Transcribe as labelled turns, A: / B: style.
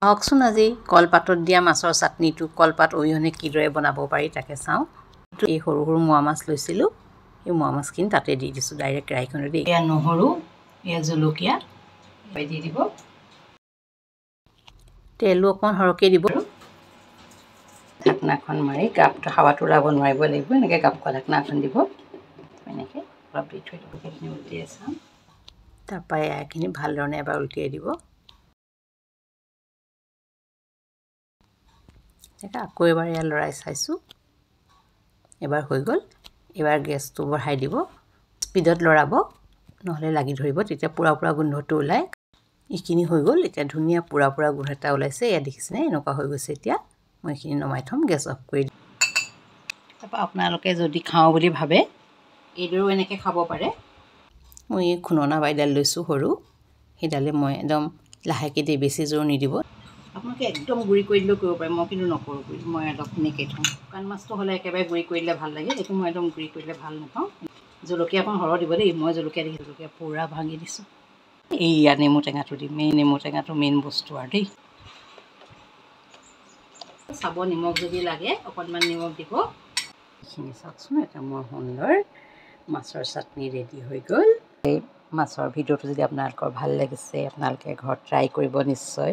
A: আহকচোন আজি কলপাতত দিয়া মাছৰ চাটনিটো কলপাত অবিহনে কিদৰে বনাব পাৰি তাকে চাওঁ। এই সৰু সৰু মোৱা মাছ লৈছিলোঁ, এই মোৱা মাছখিনি তাতে দি দিছোঁ ডাইৰেক্ট কেৰাহীখনত দেই। এয়া নহৰু, এয়া জলকীয়া দি দিব, তেলো অকণমান সৰহকৈ দিব। ঢাকনাখন মাৰি গাপটো হাৱাটো ওলাব নোৱাৰিব লাগিব, এনেকৈ গাপ খোৱা ঢাকনা এখন দিব, এনেকৈ অলপ দি থৈ দিব। সেইখিনি উলিয়াই চাম, তাৰপৰা এয়াখিনি ভালধৰণে এবাৰ উলিয়াই দিব। আকৌ এবাৰ এয়া লৰাই চাইছোঁ, এবাৰ হৈ গ'ল। এবাৰ গেছটো বঢ়াই দিব, স্পীডত লৰাব নহ'লে লাগি ধৰিব, তেতিয়া পুৰা পুৰা গোন্ধটো ওলায়। এইখিনি হৈ গ'ল, এতিয়া ধুনীয়া পুৰা পুৰা গোন্ধ এটা ওলাইছে। এয়া দেখিছেনে এনেকুৱা হৈ গৈছে। এতিয়া মই এইখিনি নমাই থ'ম, গেছ অফ কৰি দিম। তাৰপৰা আপোনালোকে যদি খাওঁ বুলি ভাবে এইদৰেও এনেকৈ খাব পাৰে। মই এই খুন্দনা বাইডাল লৈছোঁ সৰু, সেইডালে মই একদম লাহেকৈ দি বেছি জোৰ নিদিব। আপোনালোকে একদম গুড়ি কৰি দিলেও কৰিব পাৰে, মই কিন্তু নকৰোঁ গুড়ি, মই অলপ এনেকৈ থওঁ। শুকান মাছটো হ'লে একেবাৰে গুড়ি কৰি দিলে ভাল লাগে, এইটো মই একদম গুড়ি কৰিলে ভাল নাপাওঁ। জলকীয়া অকণ সৰহ দিব দেই, মই জলকীয়া দেখি জলকীয়া পূৰা ভাঙি দিছোঁ। এইয়া নেমু টেঙাটো দিম, এই নেমু টেঙাটো মেইন বস্তু আৰু দেই। চাব নিমখ যদি লাগে অকণমান নিমখ দিব। এইখিনি চাওকচোন, এটা মোৰ সুন্দৰ মাছৰ চাটনি ৰেডি হৈ গ'ল। এই মাছৰ ভিডিঅ'টো যদি আপোনালোকৰ ভাল লাগিছে, আপোনালোকে ঘৰত ট্ৰাই কৰিব নিশ্চয়।